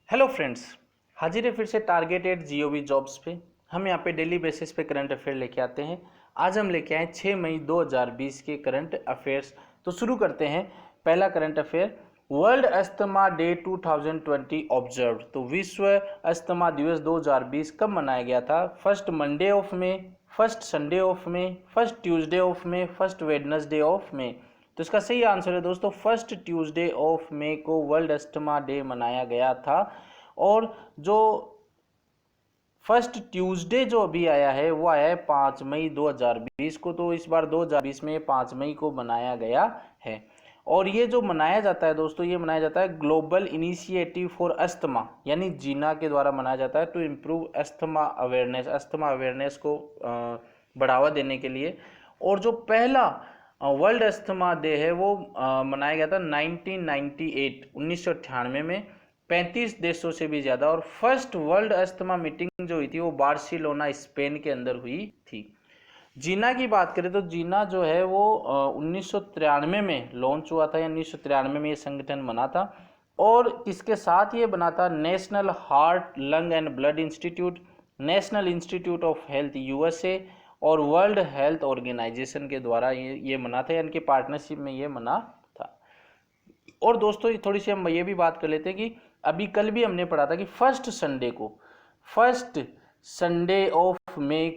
Hello friends, हाजिर है फिर से टारगेटेड जीओवी जॉब्स पे। हम यहाँ पे डेली बेसिस पे करंट अफेयर लेके आते हैं। आज हम लेके आए 6 मई 2020 के करंट अफेयर्स। तो शुरू करते हैं। पहला current affair, world asthma day 2020 observe. तो विश्व अस्थमा दिवस 2020 कब मनाया गया था? First Monday of May, first Sunday of May, first Tuesday of May, first Wednesday of May. तो इसका सही आंसर है दोस्तों, फर्स्ट ट्यूसडे ऑफ मे को वर्ल्ड अस्थमा डे मनाया गया था। और जो फर्स्ट ट्यूसडे जो अभी आया है वो आया है 5 मई 2020 को। तो इस बार 2020 में 5 मई को मनाया गया है। और ये जो मनाया जाता है दोस्तों, ये मनाया जाता है ग्लोबल इनिशिएटिव फॉर अस्थमा, यानी जीना के द्वारा मनाया जाता है to improve asthma awareness, asthma awareness को बढ़ावा देने के लिए। और जो पहला वर्ल्ड अस्थमा डे है वो मनाया गया था 1998 में 35 देशों से भी ज़्यादा। और फर्स्ट वर्ल्ड अस्थमा मीटिंग जो हुई थी वो बार्सिलोना स्पेन के अंदर हुई थी। जीना की बात करें तो जीना जो है वो 1993 में लॉन्च हुआ था, या 1993 में ये संगठन बना था। और किसके साथ ये बना था? National heart lung and blood institute, national institute of health USA और वर्ल्ड हेल्थ ऑर्गेनाइजेशन के द्वारा ये बना था, यानी कि पार्टनरशिप में ये बना था। और दोस्तों थोड़ी सी हम ये भी बात कर लेते हैं कि अभी कल भी हमने पढ़ा था कि फर्स्ट संडे ऑफ मे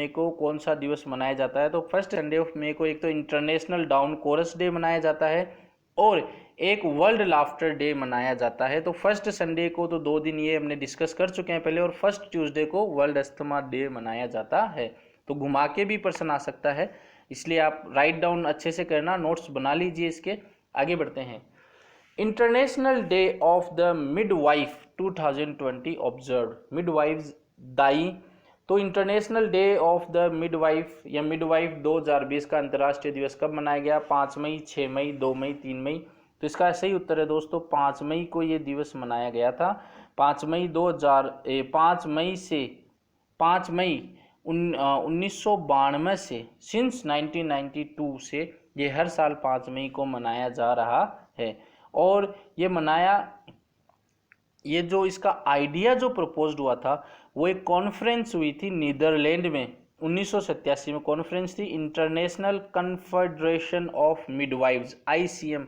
को कौन सा दिवस मनाया जाता है? तो फर्स्ट संडे ऑफ मे को एक तो इंटरनेशनल डाउन कोरस डे मनाया जाता है और एक वर्ल्ड लाफ्टर डे मनाया जाता है। तो फर्स्ट संडे को तो 2 दिन ये हमने डिस्कस कर चुके हैं पहले, और फर्स्ट ट्यूसडे को वर्ल्ड अस्थमा डे मनाया जाता है। तो घुमा के भी प्रश्न आ सकता है, इसलिए आप राइट डाउन अच्छे से करना, नोट्स बना लीजिए इसके। आगे बढ़ते हैं। International day of the midwife 2020 observe. Midwives, दाई। तो international day of the midwife या मिडवाइफ 2020 का अंतर्राष्ट्रीय दिवस कब मनाया गया? 5 मई, 6 मई, 2 मई, 3 मई। तो इसका सही उत्तर है दोस्तों 5 मई को ये दिवस मनाया गया था। 5 मई 1992 से, सिंस 1992 से ये हर साल 5 मई को मनाया जा रहा है। और ये जो इसका आइडिया जो प्रपोज्ड हुआ था वो एक कॉन्फ्रेंस हुई थी नीदरलैंड में 1987 में। कॉन्फ्रेंस थी international confederation of midwives, ICM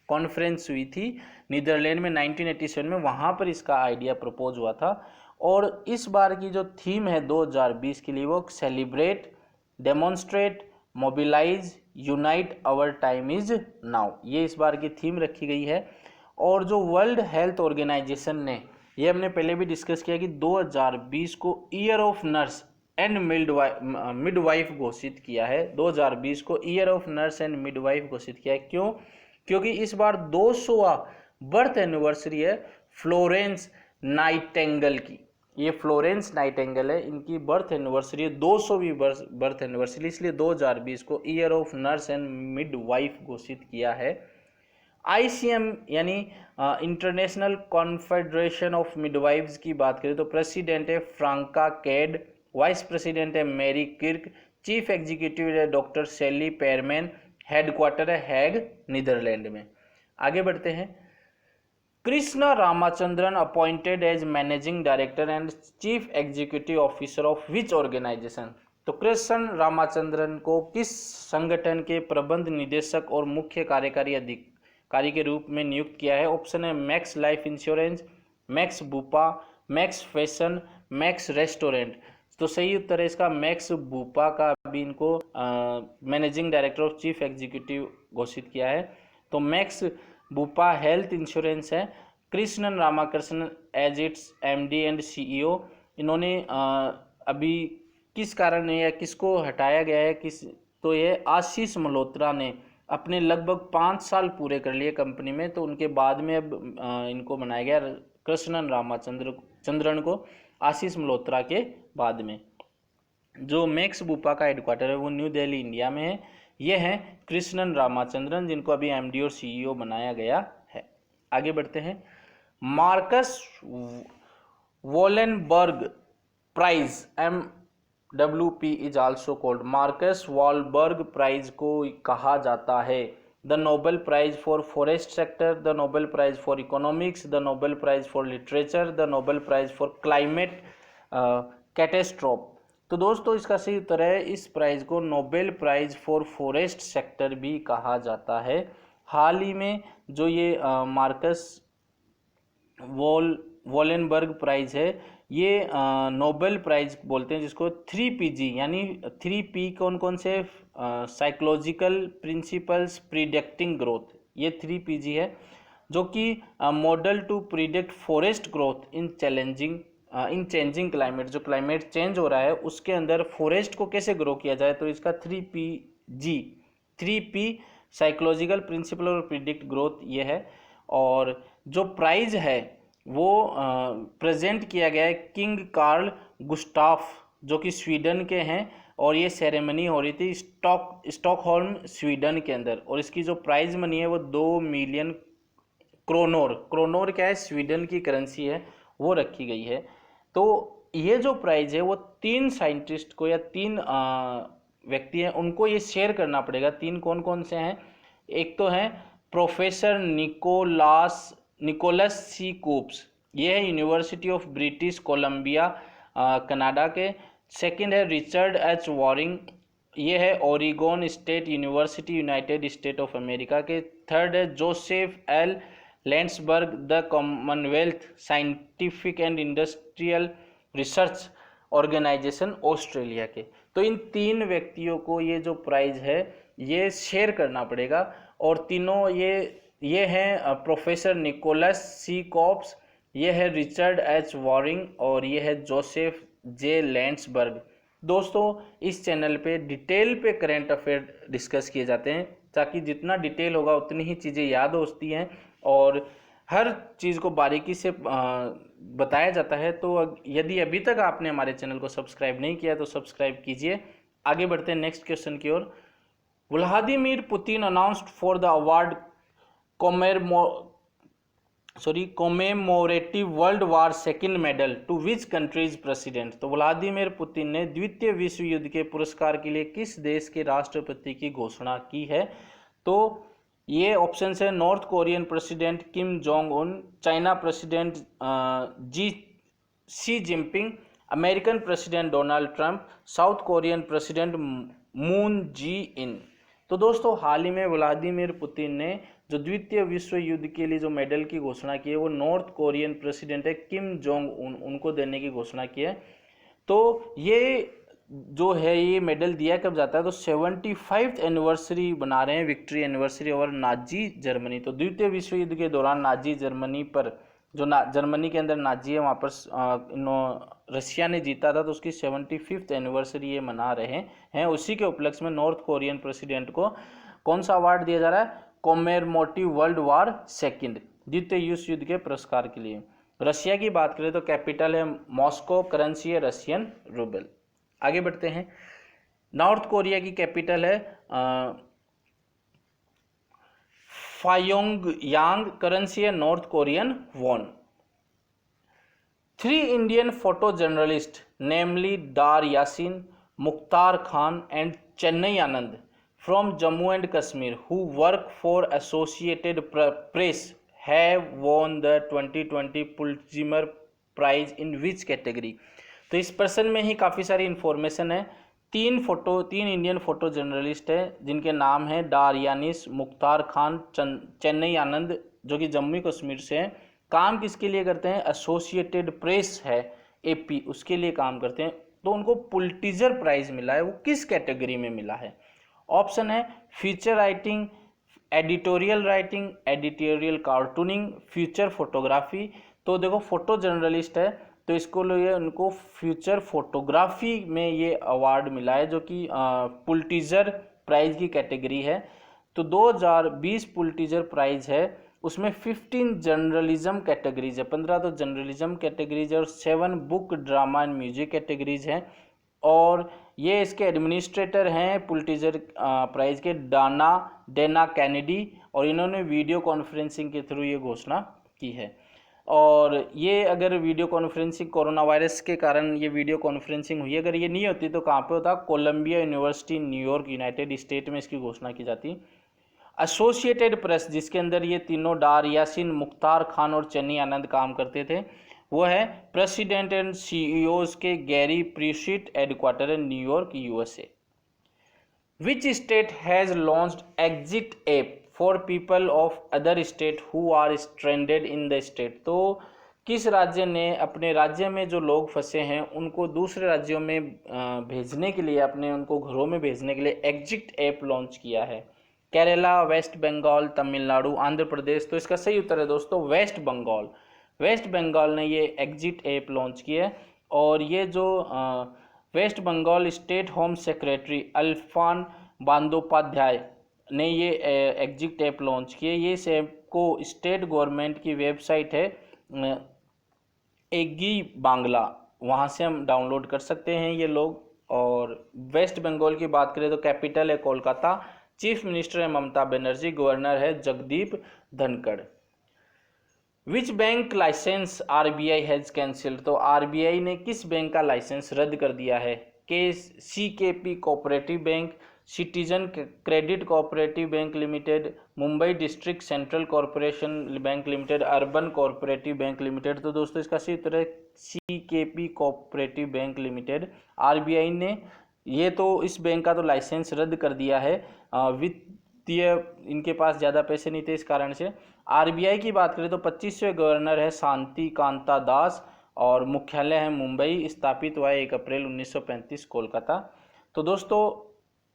conference हुई थी नीदरलैंड में 1987 में। वहाँ पर इसका आइडिया प्रपोज हुआ था। और इस बार की जो थीम है 2020 के लिए वो celebrate, demonstrate, mobilise, unite, our time is now, ये इस बार की थीम रखी गई है। और जो वर्ल्ड हेल्थ ऑर्गेनाइजेशन ने, ये हमने पहले भी डिस्कस किया कि 2020 को year of nurse and midwife घोषित किया है। 2020 को year of nurse and midwife घोषित किया है। क्यों? क्योंकि इस बार 200वां बर्थ एनिवर्सरी है फ्लोरेंस नाइटेंगल की। ये फ्लोरेंस नाइटेंगल है, इनकी बर्थ एनिवर्सरी है, 200वीं बर्थ एनिवर्सरी, इसलिए 2020 को year of nurse and midwife घोषित किया है। ICM यानी इंटरनेशनल कॉन्फेडरेशन ऑफ मिडवाइव्स की बात करें तो प्रेसिडेंट है फ्रांका कैड, वाइस प्रेसिडेंट है मैरी किर्क, चीफ एग्जीक्यूटिव है डॉक्टर सेली पेरमैन, हेडक्वार्टर है हैग, नीदरलैंड में। आगे बढ़ते हैं। Krishna Ramachandran appointed as managing director and chief executive officer of which organisation. तो कृष्ण रामाचंद्रन को किस संगठन के प्रबंध निदेशक और मुख्य कार्यकारी अधिकारी के रूप में नियुक्त किया है? ऑप्शन है max life insurance, max Bupa, max fashion, max restaurant. तो सही उत्तर है इसका मैक्स बुपा का अभी इनको managing director of chief executive घोषित किया है। तो मैक्स बुपा हेल्थ इंश्योरेंस है। Krishnan Ramakrishnan as its MD and CEO। इन्होंने अभी किस कारण या किसको हटाया गया है? तो ये आशीष मल्होत्रा ने अपने लगभग 5 साल पूरे कर लिए कंपनी में, तो उनके बाद में अब इनको बनाया गया कृष्णन रामाचंद्रन को आशीष मल्होत्रा के बाद में। जो मैक्स बुपा का हेडक्वार्टर है वो न्यू दिल्ली इंडिया में है। ये हैं कृष्णन रामाचंद्रन, जिनको अभी MD और CEO बनाया गया है। आगे बढ़ते हैं। Marcus Wallenberg prize, MWP is also called. Marcus Wallberg prize को कहा जाता है the Nobel prize for forest sector, the Nobel prize for economics, the Nobel prize for literature, the Nobel prize for climate catastrophe. तो दोस्तों इसका सही उत्तर है, इस प्राइज को Nobel prize for forest sector भी कहा जाता है। हाल ही में जो ये मार्कस वॉलेनबर्ग प्राइज है, ये नोबेल प्राइज बोलते हैं जिसको 3PG, यानी 3P कौन कौन से, साइकोलॉजिकल प्रिंसिपल्स प्रिडिक्टिंग ग्रोथ, ये 3PG है, जो कि model to predict forest growth in changing climate, जो क्लाइमेट चेंज हो रहा है उसके अंदर फॉरेस्ट को कैसे ग्रो किया जाए, तो इसका 3P साइकोलॉजिकल प्रिंसिपल और प्रिडिक्ट ग्रोथ ये है। और जो प्राइज है वो प्रेजेंट किया गया है किंग कार्ल गुस्टाफ, जो कि स्वीडन के हैं, और ये सेरेमनी हो रही थी स्टॉकहोल्म स्वीडन के अंदर, और इसकी जो प्राइज मनी है वो 2 मिलियन क्रोनोर क्या है, स्वीडन की करेंसी है, वो रखी गई है। तो ये जो प्राइज है वो 3 साइंटिस्ट को या 3 व्यक्ति हैं उनको ये शेयर करना पड़ेगा। 3 कौन कौन से हैं, एक तो हैं प्रोफेसर निकोलस सी कूप्स, ये है university of British Columbia Canada के। सेकंड है रिचर्ड एच वॉरिंग, ये है Oregon state university United state of America के। थर्ड है Joseph L Landsberg, the Commonwealth scientific and industrial research organisation Australia के। तो इन 3 व्यक्तियों को ये जो प्राइज है ये शेयर करना पड़ेगा, और तीनों ये हैं प्रोफेसर निकोलस सी कॉप्स, ये है रिचर्ड एच वॉरिंग, और ये है जोसेफ जे लैंड्सबर्ग। दोस्तों इस चैनल पे डिटेल पे करंट अफेयर डिस्कस किए जाते हैं, ताकि जितना डिटेल होगा उतनी ही चीज़ें याद होती हैं और हर चीज़ को बारीकी से बताया जाता है। तो यदि अभी तक आपने हमारे चैनल को सब्सक्राइब नहीं किया तो सब्सक्राइब कीजिए। आगे बढ़ते हैं नेक्स्ट क्वेश्चन की ओर। Vladimir Putin announced for the award commemorative world war second medal to which countries president. तो व्लादिमीर पुतिन ने द्वितीय विश्व युद्ध के पुरस्कार के लिए किस देश के राष्ट्रपति की घोषणा की है। तो ये ऑप्शन है North Korean president Kim Jong Un, China president Xi Jinping, American president Donald Trump, South Korean president Moon Jae In. तो दोस्तों हाल ही में व्लादिमीर पुतिन ने जो द्वितीय विश्व युद्ध के लिए जो मेडल की घोषणा की है वो नॉर्थ कोरियन प्रेसिडेंट है किम जोंग उन, उनको देने की घोषणा की है। तो ये जो है ये मेडल दिया कब जाता है, तो 75th एनिवर्सरी बना रहे हैं, victory anniversary over Nazi Germany. तो द्वितीय विश्व युद्ध के दौरान नाजी जर्मनी पर जो जर्मनी के अंदर नाजी है वहाँ पर रशिया ने जीता था, तो उसकी 75th एनिवर्सरी ये मना रहे हैं। उसी के उपलक्ष्य में नॉर्थ कोरियन प्रेसिडेंट को कौन सा अवार्ड दिया जा रहा है, कॉमेमोरेटिव वर्ल्ड वार सेकेंड, द्वितीय विश्व युद्ध के पुरस्कार के लिए। रशिया की बात करें तो कैपिटल है मॉस्को, करेंसी है रशियन रूबल। आगे बढ़ते हैं। नॉर्थ कोरिया की कैपिटल है फायोंगयांग, करेंसी है North Korean von. 3 Indian photo journalist namely Dar Yasin, Mukhtar Khan and Chennai Anand from Jammu and Kashmir who work for Associated Press have won the 2020 Pulitzer Prize in which category। तो इस person में ही काफ़ी सारी information है। 3 Indian photo journalist है जिनके नाम है डार यानिस, मुख्तार खान, चेन्नई आनंद, जो कि जम्मू कश्मीर से हैं। काम किसके लिए करते हैं, एसोसिएटेड प्रेस है AP, उसके लिए काम करते हैं। तो उनको पुलिट्जर प्राइज मिला है, वो किस कैटेगरी में मिला है। ऑप्शन है feature writing, editorial cartooning, future photography. तो देखो फोटो जर्नलिस्ट है तो इसको लिए उनको फ्यूचर फोटोग्राफी में ये अवार्ड मिला है, जो कि पुलिट्जर प्राइज की कैटेगरी है। तो 2020 पुलिट्जर प्राइज है, उसमें 15 जर्नलिज्म कैटेगरीज है, 15 तो जर्नलिज्म कैटेगरीज है और 7 book, drama and music categories हैं। और ये इसके एडमिनिस्ट्रेटर हैं पुलिट्जर प्राइज के डेना कैनेडी, और इन्होंने वीडियो कॉन्फ्रेंसिंग के थ्रू ये घोषणा की है। और ये अगर वीडियो कॉन्फ्रेंसिंग कोरोना वायरस के कारण ये वीडियो कॉन्फ्रेंसिंग हुई, अगर ये नहीं होती तो कहाँ पे होता, Columbia University New York United State में इसकी घोषणा की जाती। एसोसिएटेड प्रेस, जिसके अंदर ये तीनों डार यासीन, मुख्तार खान और चन्नी आनंद काम करते थे, वो है प्रेसिडेंट एंड सीईओज के गैरी प्रीशिट, headquarter in New York USA. Which state has launched exit app for people of other state who are stranded in the state. तो किस राज्य ने अपने राज्य में जो लोग फंसे हैं उनको दूसरे राज्यों में भेजने के लिए, अपने उनको घरों में भेजने के लिए एग्जिट ऐप लॉन्च किया है? केरला, वेस्ट बंगाल, तमिलनाडु, आंध्र प्रदेश। तो इसका सही उत्तर है दोस्तों वेस्ट बंगाल। वेस्ट बंगाल ने ये एग्जिट ऐप लॉन्च किया है। और ये जो West Bengal state home secretary Alapan Bandyopadhyay ने ये एग्जिट ऐप लॉन्च किया। ये इस ऐप को स्टेट गवर्नमेंट की वेबसाइट है एगी बांग्ला, वहाँ से हम डाउनलोड कर सकते हैं ये लोग। और वेस्ट बंगाल की बात करें तो कैपिटल है कोलकाता, चीफ मिनिस्टर है ममता बनर्जी, गवर्नर है Jagdeep Dhankhar. Which bank licence RBI has cancelled. तो आरबीआई ने किस बैंक का लाइसेंस रद्द कर दिया है? CKP cooperative bank, citizen credit cooperative bank limited, Mumbai district central corporation bank limited, urban cooperative bank limited. तो दोस्तों इसका सही उत्तर है CKP cooperative bank limited. RBI ने ये तो इस बैंक का तो लाइसेंस रद्द कर दिया है, वित्तीय इनके पास ज़्यादा पैसे नहीं थे इस कारण से। आरबीआई की बात करें तो 25वें गवर्नर है शांति कांता दास और मुख्यालय है मुंबई, स्थापित हुआ है 1 अप्रैल 1935 कोलकाता। तो दोस्तों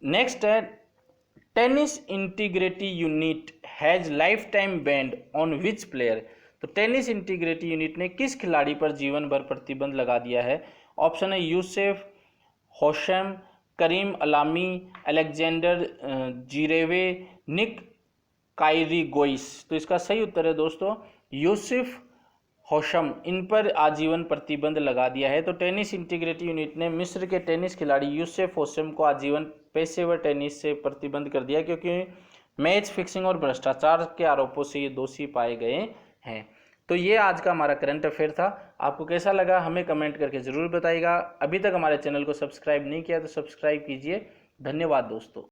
नेक्स्ट है tennis integrity unit has life time ban on which player. तो टेनिस इंटीग्रिटी यूनिट ने किस खिलाड़ी पर जीवन भर प्रतिबंध लगा दिया है? ऑप्शन है यूसुफ होशम, करीम अलामी, अलेक्जेंडर जीरेवे, निक कायरीगोइस। तो इसका सही उत्तर है दोस्तों यूसुफ होशम, इन पर आजीवन प्रतिबंध लगा दिया है। तो टेनिस इंटीग्रिटी यूनिट ने मिस्र के टेनिस खिलाड़ी यूसुफ होशम को आजीवन पेशेवर टेनिस से प्रतिबंध कर दिया, क्योंकि मैच फिक्सिंग और भ्रष्टाचार के आरोपों से ये दोषी पाए गए हैं। तो ये आज का हमारा करंट अफेयर था। आपको कैसा लगा हमें कमेंट करके ज़रूर बताइएगा। अभी तक हमारे चैनल को सब्सक्राइब नहीं किया तो सब्सक्राइब कीजिए। धन्यवाद दोस्तों।